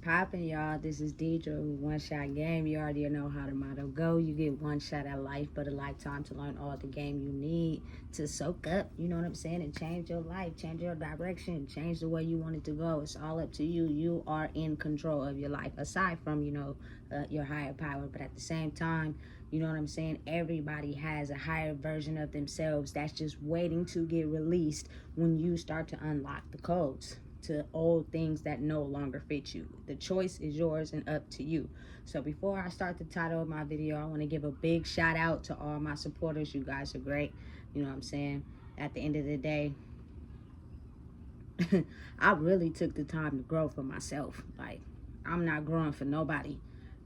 poppin', y'all? This is Deidre with One Shot Game. You already know how the motto go. You get one shot at life, but a lifetime to learn all the game you need to soak up, you know what I'm saying, and change your life, change your direction, change the way you want it to go. It's all up to you. You are in control of your life, aside from, your higher power. But at the same time, you know what I'm saying, everybody has a higher version of themselves that's just waiting to get released when you start to unlock the codes to old things that no longer fit you. The choice is yours and up to you. So before I start the title of my video, I want to give a big shout out to all my supporters. You guys are great. You know what I'm saying? At the end of the day, I really took the time to grow for myself. Like, I'm not growing for nobody.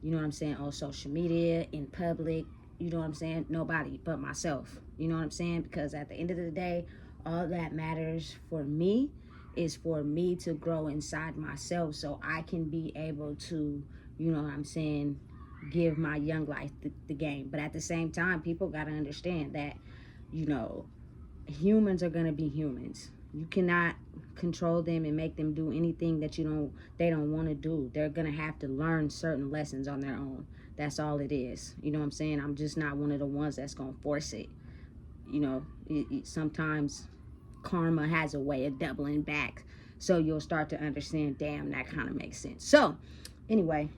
You know what I'm saying? On social media, in public, you know what I'm saying? Nobody but myself. You know what I'm saying? Because at the end of the day, all that matters for me is for me to grow inside myself so I can be able to, you know what I'm saying, give my young life the game. But at the same time, people got to understand that, humans are going to be humans. You cannot control them and make them do anything that they don't want to do. They're going to have to learn certain lessons on their own. That's all it is. You know what I'm saying? I'm just not one of the ones that's going to force it. Sometimes karma has a way of doubling back, so you'll start to understand, damn, that kind of makes sense. So anyway,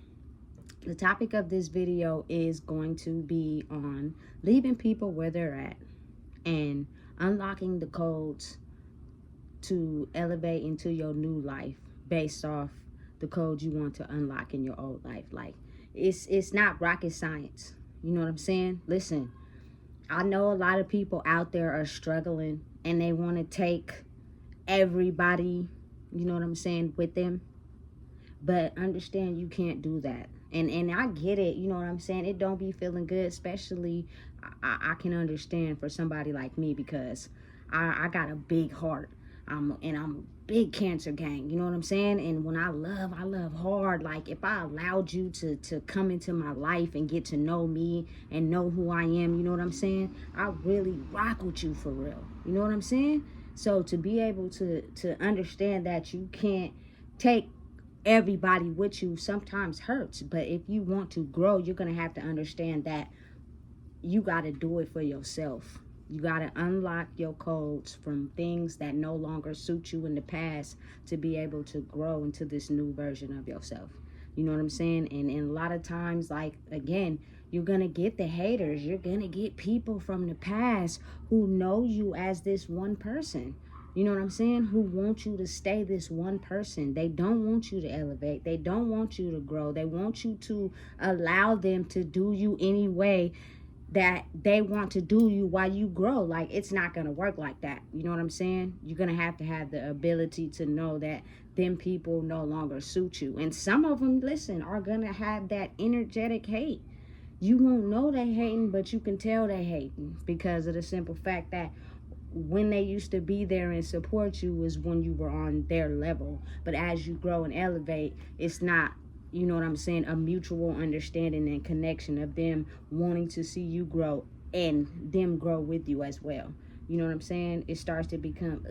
the topic of this video is going to be on leaving people where they're at and unlocking the codes to elevate into your new life based off the codes you want to unlock in your old life. Like, it's not rocket science. You know what I'm saying? Listen, I know a lot of people out there are struggling and they want to take everybody, you know what I'm saying, with them. But understand you can't do that. And I get it, you know what I'm saying? It don't be feeling good, especially I can understand for somebody like me, because I got a big heart. I'm a big Cancer gang, you know what I'm saying? And when I love hard. Like, if I allowed you to come into my life and get to know me and know who I am, you know what I'm saying, I really rock with you for real, you know what I'm saying? So to be able to understand that you can't take everybody with you sometimes hurts. But if you want to grow, you're gonna have to understand that you got to do it for yourself. You got to unlock your codes from things that no longer suit you in the past to be able to grow into this new version of yourself. You know what I'm saying? And a lot of times, like, again, you're going to get the haters. You're going to get people from the past who know you as this one person. You know what I'm saying? Who want you to stay this one person. They don't want you to elevate. They don't want you to grow. They want you to allow them to do you any way that they want to do you while you grow. Like, it's not going to work like that. You know what I'm saying? You're going to have the ability to know that them people no longer suit you. And some of them, listen, are going to have that energetic hate. You won't know they hating, but you can tell they hating because of the simple fact that when they used to be there and support you was when you were on their level. But as you grow and elevate, it's not, you know what I'm saying, a mutual understanding and connection of them wanting to see you grow and them grow with you as well. You know what I'm saying? It starts to become,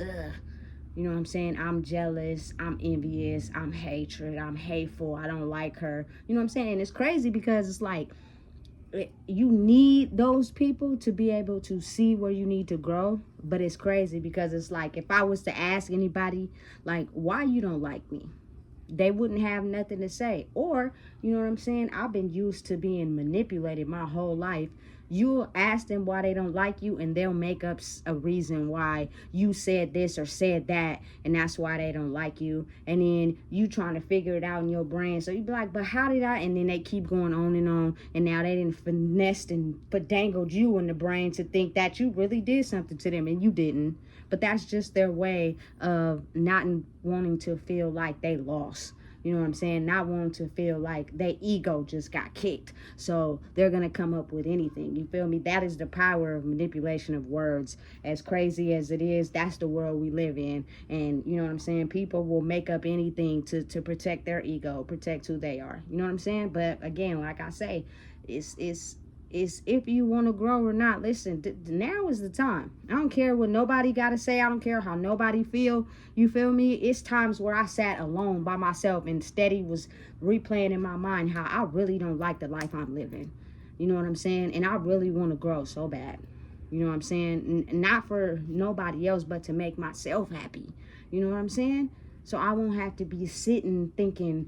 you know what I'm saying? I'm jealous, I'm envious, I'm hatred, I'm hateful, I don't like her. You know what I'm saying? And it's crazy because it's like, you need those people to be able to see where you need to grow. But it's crazy because it's like, if I was to ask anybody, like, why you don't like me, they wouldn't have nothing to say. Or, you know what I'm saying, I've been used to being manipulated my whole life. You'll ask them why they don't like you, and they'll make up a reason why you said this or said that, and that's why they don't like you. And then you trying to figure it out in your brain. So you be like, but how did I? And then they keep going on, and now they didn't finessed and dangled you in the brain to think that you really did something to them, and you didn't. But that's just their way of not wanting to feel like they lost. You know what I'm saying? Not wanting to feel like their ego just got kicked. So they're going to come up with anything. You feel me? That is the power of manipulation of words. As crazy as it is, that's the world we live in. And you know what I'm saying? People will make up anything to protect their ego, protect who they are. You know what I'm saying? But again, like I say, it's It's if you want to grow or not. Listen, now is the time. I don't care what nobody got to say. I don't care how nobody feel. You feel me? It's times where I sat alone by myself and steady was replaying in my mind how I really don't like the life I'm living. You know what I'm saying? And I really want to grow so bad. You know what I'm saying? Not for nobody else, but to make myself happy. You know what I'm saying? So I won't have to be sitting thinking,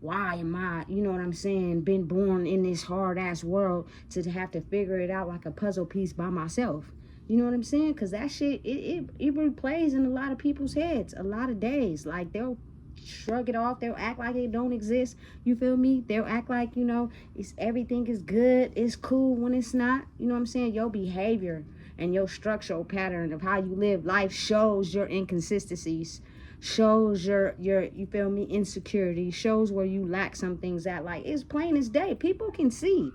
why am I, you know what I'm saying, been born in this hard ass world to have to figure it out like a puzzle piece by myself. You know what I'm saying? Because that shit, it replays in a lot of people's heads a lot of days. Like, they'll shrug it off. They'll act like it don't exist. You feel me? They'll act like, you know, everything is good. It's cool when it's not. You know what I'm saying? Your behavior and your structural pattern of how you live life shows your inconsistencies, shows your you feel me, insecurity, shows where you lack some things at. Like, it's plain as day. People can see.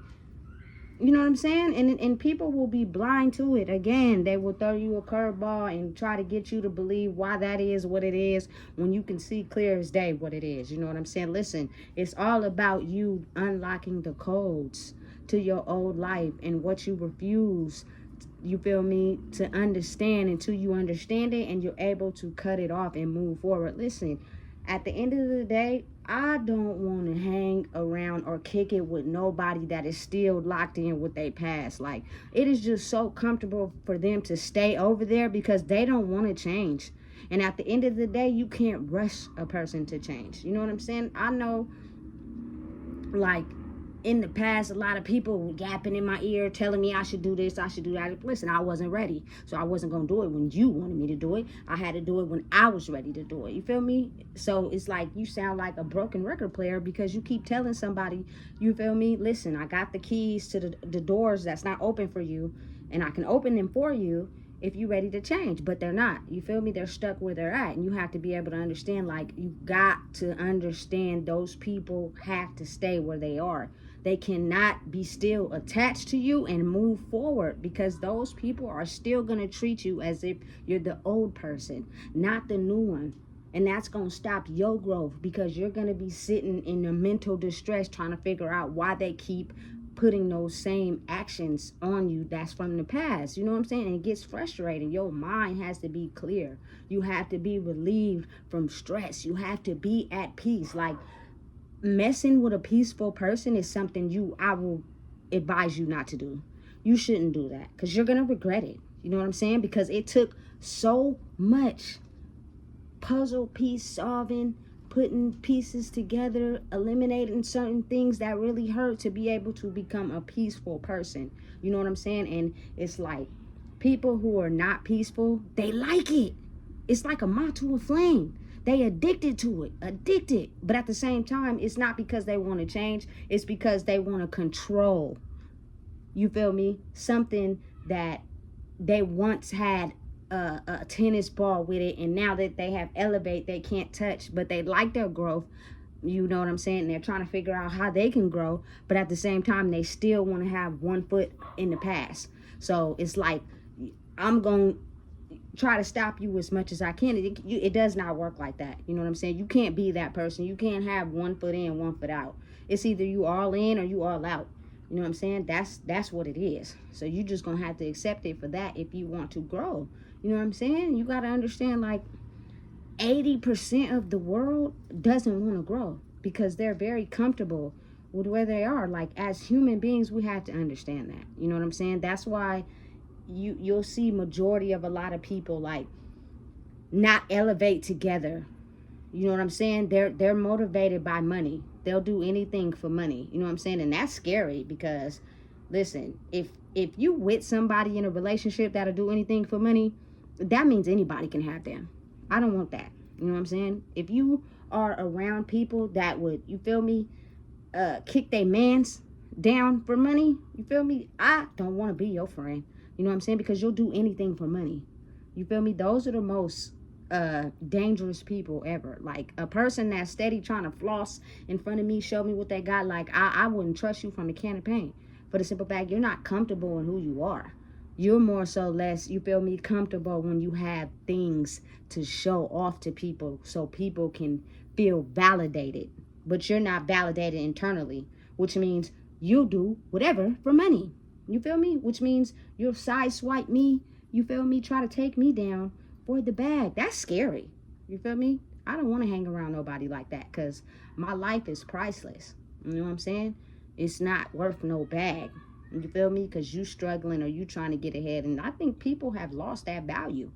You know what I'm saying? And people will be blind to it. Again, they will throw you a curveball and try to get you to believe why that is what it is when you can see clear as day what it is. You know what I'm saying? Listen, it's all about you unlocking the codes to your old life and what you refuse, you feel me, to understand until you understand it and you're able to cut it off and move forward. Listen, at the end of the day, I don't want to hang around or kick it with nobody that is still locked in with their past. Like, it is just so comfortable for them to stay over there because they don't want to change. And at the end of the day, you can't rush a person to change. You know what I'm saying? I know, like, in the past, a lot of people were yapping in my ear, telling me I should do this, I should do that. Listen, I wasn't ready. So I wasn't going to do it when you wanted me to do it. I had to do it when I was ready to do it. You feel me? So it's like you sound like a broken record player because you keep telling somebody, you feel me? Listen, I got the keys to the doors that's not open for you, and I can open them for you if you're ready to change, but they're not. You feel me? They're stuck where they're at, and you have to be able to understand, like, you got to understand those people have to stay where they are. They cannot be still attached to you and move forward because those people are still going to treat you as if you're the old person, not the new one. And that's going to stop your growth because you're going to be sitting in a mental distress trying to figure out why they keep putting those same actions on you that's from the past. You know what I'm saying? And it gets frustrating. Your mind has to be clear. You have to be relieved from stress. You have to be at peace. Like, messing with a peaceful person is something I will advise you not to do. You shouldn't do that because you're going to regret it. You know what I'm saying? Because it took so much puzzle piece solving, putting pieces together, eliminating certain things that really hurt to be able to become a peaceful person. You know what I'm saying? And it's like, people who are not peaceful, they like it. It's like a moth to a flame. They addicted to it, addicted. But at the same time, it's not because they want to change. It's because they want to control. You feel me? Something that they once had a tennis ball with it, and now that they have elevate, they can't touch, but they like their growth. You know what I'm saying? They're trying to figure out how they can grow, but at the same time, they still want to have one foot in the past. So it's like, I'm going to try to stop you as much as I can. It does not work like that. You know what I'm saying? You can't be that person. You can't have one foot in, one foot out. It's either you all in or you all out. You know what I'm saying? That's what it is. So you just gonna have to accept it for that if you want to grow. You know what I'm saying? You gotta understand, like, 80% of the world doesn't want to grow because they're very comfortable with where they are. Like, as human beings, we have to understand that. You know what I'm saying? That's why you'll see majority of a lot of people, like, not elevate together. You know what I'm saying? They're motivated by money. They'll do anything for money. You know what I'm saying? And that's scary because, listen, if you with somebody in a relationship that'll do anything for money, that means anybody can have them. I don't want that. You know what I'm saying? If you are around people that would, you feel me, kick their mans down for money, you feel me? I don't want to be your friend. You know what I'm saying? Because you'll do anything for money. You feel me? Those are the most dangerous people ever. Like, a person that's steady trying to floss in front of me, show me what they got. Like, I wouldn't trust you from a can of paint. For the simple fact, you're not comfortable in who you are. You're more so less, you feel me, comfortable when you have things to show off to people so people can feel validated. But you're not validated internally, which means you'll do whatever for money. You feel me? Which means you'll sideswipe me. You feel me? Try to take me down for the bag. That's scary. You feel me? I don't want to hang around nobody like that because my life is priceless. You know what I'm saying? It's not worth no bag. You feel me? Because you struggling or you trying to get ahead. And I think people have lost that value.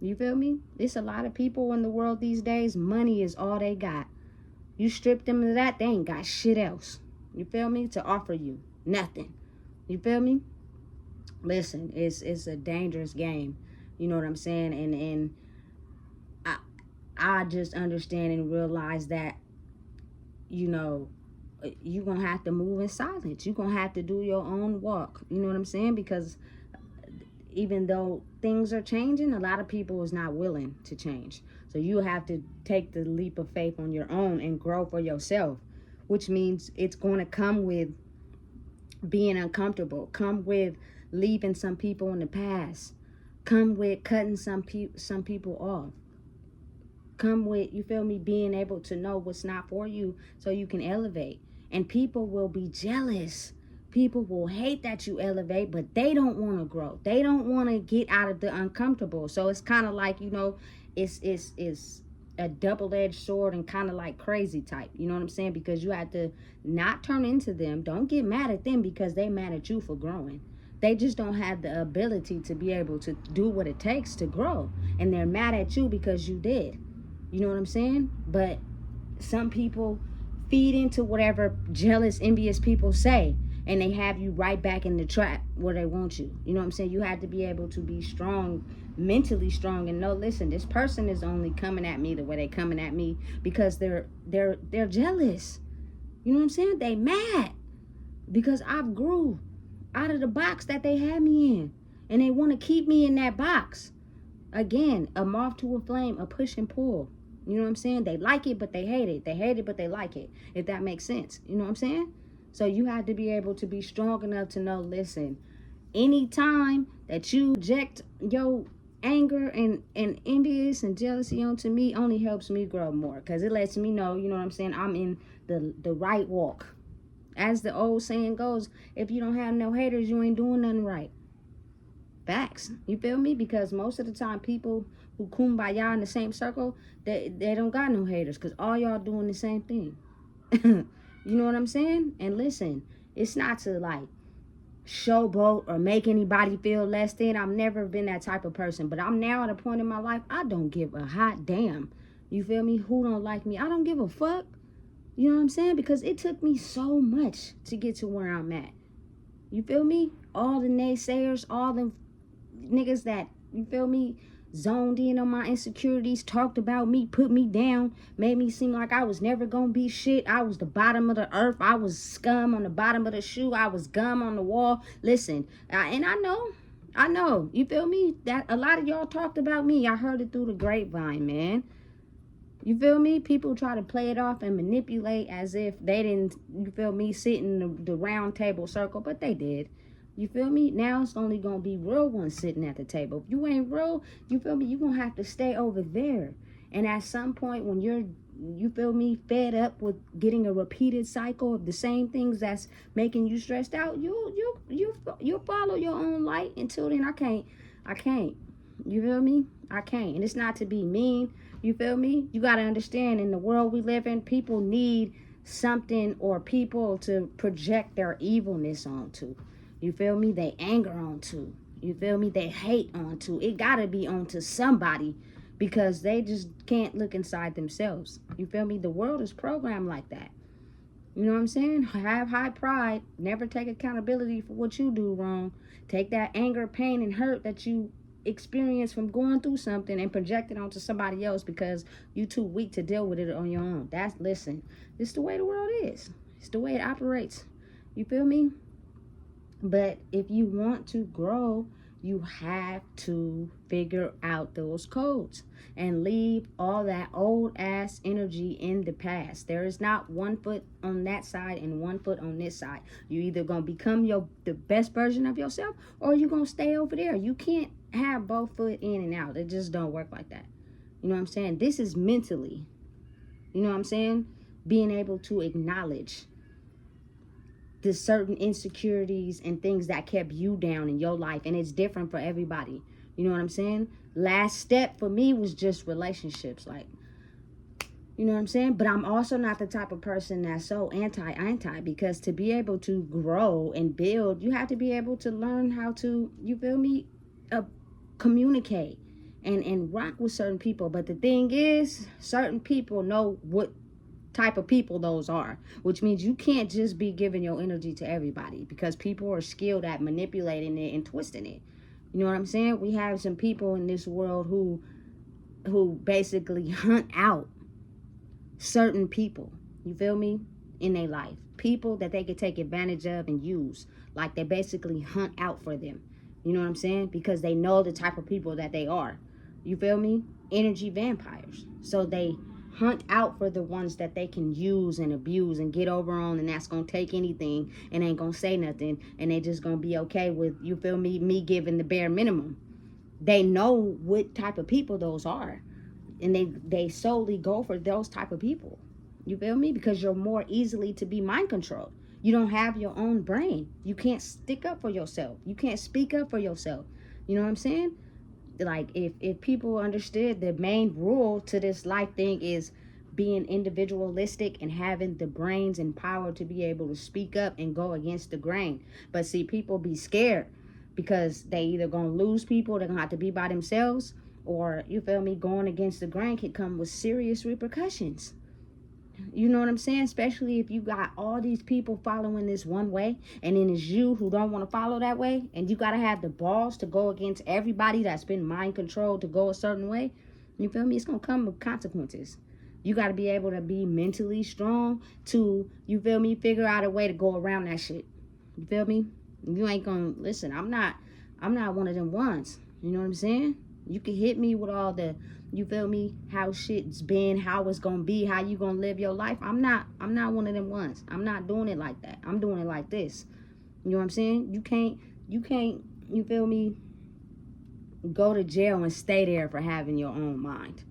You feel me? There's a lot of people in the world these days. Money is all they got. You strip them of that, they ain't got shit else. You feel me? To offer you. Nothing. You feel me? Listen, it's a dangerous game. You know what I'm saying? And I just understand and realize that, you know, you're going to have to move in silence. You're going to have to do your own walk. You know what I'm saying? Because even though things are changing, a lot of people is not willing to change. So you have to take the leap of faith on your own and grow for yourself, which means it's going to come with being uncomfortable, come with leaving some people in the past, come with cutting some people off, come with, you feel me, being able to know what's not for you so you can elevate. And people will be jealous. People will hate that you elevate, but they don't want to grow. They don't want to get out of the uncomfortable. So it's kind of like, you know, it's a double-edged sword and kind of like crazy type. You know what I'm saying? Because you have to not turn into them. Don't get mad at them because they mad at you for growing. They just don't have the ability to be able to do what it takes to grow. And they're mad at you because you did. You know what I'm saying? But some people feed into whatever jealous, envious people say, and they have you right back in the trap where they want you. You know what I'm saying? You have to be able to be strong, mentally strong, and know, listen, this person is only coming at me the way they coming at me because they're jealous. You know what I'm saying? They mad because I've grew out of the box that they had me in, and they want to keep me in that box. Again, a moth to a flame, a push and pull. You know what I'm saying? They like it, but they hate it. They hate it, but they like it, if that makes sense. You know what I'm saying? So you have to be able to be strong enough to know, listen, anytime that you project your anger and envious and jealousy onto me only helps me grow more, because it lets me know, you know what I'm saying, I'm in the right walk. As the old saying goes, if you don't have no haters, you ain't doing nothing right. Facts. You feel me? Because most of the time people who kumbaya in the same circle, they don't got no haters because all y'all doing the same thing. You know what I'm saying? And listen, it's not to like showboat or make anybody feel less than. I've never been that type of person, but I'm now at a point in my life I don't give a hot damn. You feel me? Who don't like me? I don't give a fuck. You know what I'm saying? Because it took me so much to get to where I'm at. You feel me? All the naysayers, all the niggas that, you feel me, zoned in on my insecurities, talked about me, put me down, made me seem like I was never gonna be shit. I was the bottom of the earth. I was scum on the bottom of the shoe. I was gum on the wall. Listen, and I know, you feel me, that a lot of y'all talked about me. I heard it through the grapevine, man. You feel me? People try to play it off and manipulate as if they didn't, you feel me, sit in the round table circle, but they did. You feel me? Now it's only going to be real ones sitting at the table. If you ain't real, you feel me, you're going to have to stay over there. And at some point when you're, you feel me, fed up with getting a repeated cycle of the same things that's making you stressed out, you'll follow your own light. Until then, I can't. You feel me? I can't. And it's not to be mean. You feel me? You got to understand, in the world we live in, people need something or people to project their evilness onto. You feel me? They anger onto. You feel me? They hate onto. It got to be onto somebody because they just can't look inside themselves. You feel me? The world is programmed like that. You know what I'm saying? Have high pride. Never take accountability for what you do wrong. Take that anger, pain, and hurt that you experience from going through something and project it onto somebody else because you too weak to deal with it on your own. Listen, this is the way the world is. It's the way it operates. You feel me? But if you want to grow, you have to figure out those codes and leave all that old ass energy in the past. There is not one foot on that side and one foot on this side. You either gonna become the best version of yourself or you're gonna stay over there. You can't have both foot in and out. It just don't work like that. You know what I'm saying? This is mentally, you know what I'm saying? Being able to acknowledge the certain insecurities and things that kept you down in your life. And it's different for everybody. You know what I'm saying? Last step for me was just relationships. Like, you know what I'm saying? But I'm also not the type of person that's so anti, because to be able to grow and build, you have to be able to learn how to, you feel me, communicate and rock with certain people. But the thing is, certain people know what type of people those are, which means you can't just be giving your energy to everybody, because people are skilled at manipulating it and twisting it. You know what I'm saying? We have some people in this world who basically hunt out certain people, you feel me, in their life. People that they could take advantage of and use. Like, they basically hunt out for them. You know what I'm saying? Because they know the type of people that they are. You feel me? Energy vampires. So they hunt out for the ones that they can use and abuse and get over on, and that's gonna take anything and ain't gonna say nothing, and they just gonna be okay with, you feel me giving the bare minimum. They know what type of people those are, and they solely go for those type of people. You feel me? Because you're more easily to be mind controlled. You don't have your own brain. You can't stick up for yourself. You can't speak up for yourself. You know what I'm saying? Like, if people understood the main rule to this life thing is being individualistic and having the brains and power to be able to speak up and go against the grain. But see, people be scared because they either gonna lose people, they're gonna have to be by themselves, or, you feel me, going against the grain can come with serious repercussions. You know what I'm saying? Especially if you got all these people following this one way, and then it's you who don't want to follow that way, and you got to have the balls to go against everybody that's been mind controlled to go a certain way. You feel me? It's going to come with consequences. You got to be able to be mentally strong to, you feel me, figure out a way to go around that shit. You feel me? You ain't going to, listen, I'm not one of them ones. You know what I'm saying? You can hit me with all the, you feel me, how shit's been, how it's gonna be, how you gonna live your life. I'm not one of them ones. I'm not doing it like that. I'm doing it like this. You know what I'm saying? You can't, you feel me, go to jail and stay there for having your own mind.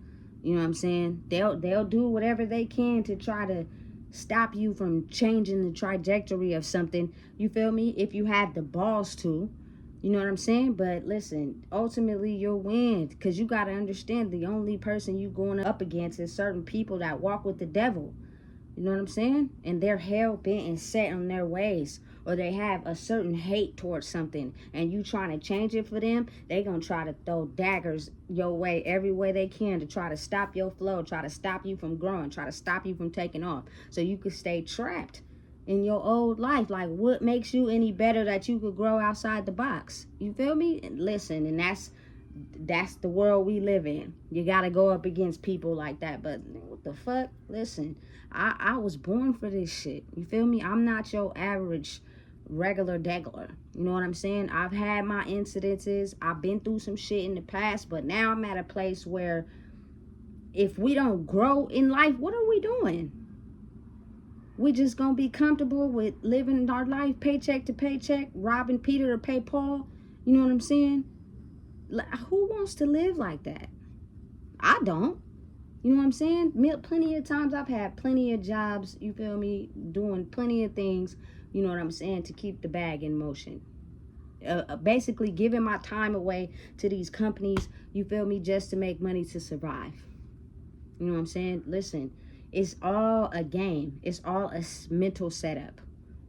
You know what I'm saying? They'll do whatever they can to try to stop you from changing the trajectory of something. You feel me? If you have the balls to. You know what I'm saying? But listen, ultimately you'll win, because you got to understand the only person you going up against is certain people that walk with the devil. You know what I'm saying? And they're hell bent and set on their ways, or they have a certain hate towards something, and you trying to change it for them. They gonna try to throw daggers your way every way they can to try to stop your flow, try to stop you from growing, try to stop you from taking off, so you could stay trapped in your old life. Like, what makes you any better that you could grow outside the box? You feel me? And listen, and that's the world we live in. You gotta go up against people like that. But what the fuck? Listen, I was born for this shit. You feel me? I'm not your average regular degular. You know what I'm saying? I've had my incidences. I've been through some shit in the past, but now I'm at a place where if we don't grow in life, what are we doing? We just gonna be comfortable with living our life paycheck to paycheck, robbing Peter to pay Paul. You know what I'm saying? Who wants to live like that? I don't. You know what I'm saying? Plenty of times I've had plenty of jobs, you feel me, doing plenty of things, you know what I'm saying, to keep the bag in motion. Basically giving my time away to these companies, you feel me, just to make money to survive. You know what I'm saying? Listen, it's all a game. It's all a mental setup.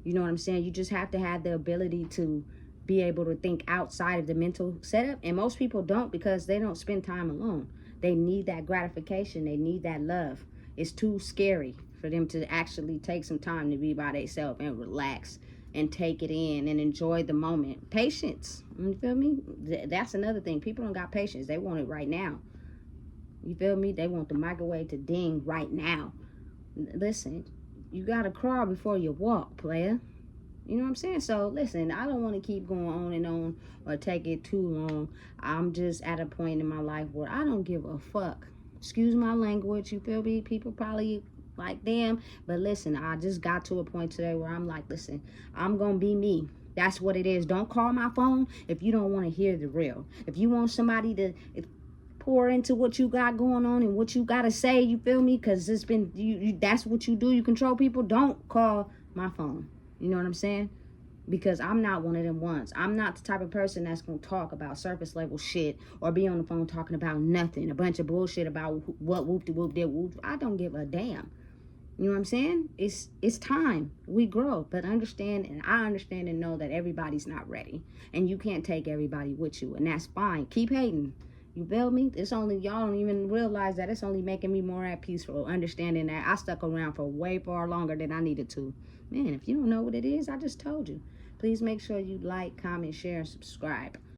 You know what I'm saying? You just have to have the ability to be able to think outside of the mental setup. And most people don't, because they don't spend time alone. They need that gratification. They need that love. It's too scary for them to actually take some time to be by themselves and relax and take it in and enjoy the moment. Patience. You feel me? That's another thing. People don't got patience. They want it right now. You feel me? They want the microwave to ding right now. Listen, you gotta crawl before you walk, player. You know what I'm saying? So listen, I don't want to keep going on and on or take it too long. I'm just at a point in my life where I don't give a fuck. Excuse my language, you feel me? People probably like, damn. But listen, I just got to a point today where I'm like, listen, I'm gonna be me. That's what it is. Don't call my phone if you don't want to hear the real. If you want somebody to pour into what you got going on and what you gotta say, you feel me? Because it's been, that's what you do. You control people. Don't call my phone. You know what I'm saying? Because I'm not one of them ones. I'm not the type of person that's going to talk about surface level shit or be on the phone talking about nothing. A bunch of bullshit about what whoop-de-whoop did whoop. I don't give a damn. You know what I'm saying? It's time. We grow. But understand, and I understand and know that everybody's not ready. And you can't take everybody with you. And that's fine. Keep hating. You feel me? It's only, y'all don't even realize that it's only making me more at peace for understanding that I stuck around for way far longer than I needed to. Man, if you don't know what it is, I just told you. Please make sure you like, comment, share, and subscribe.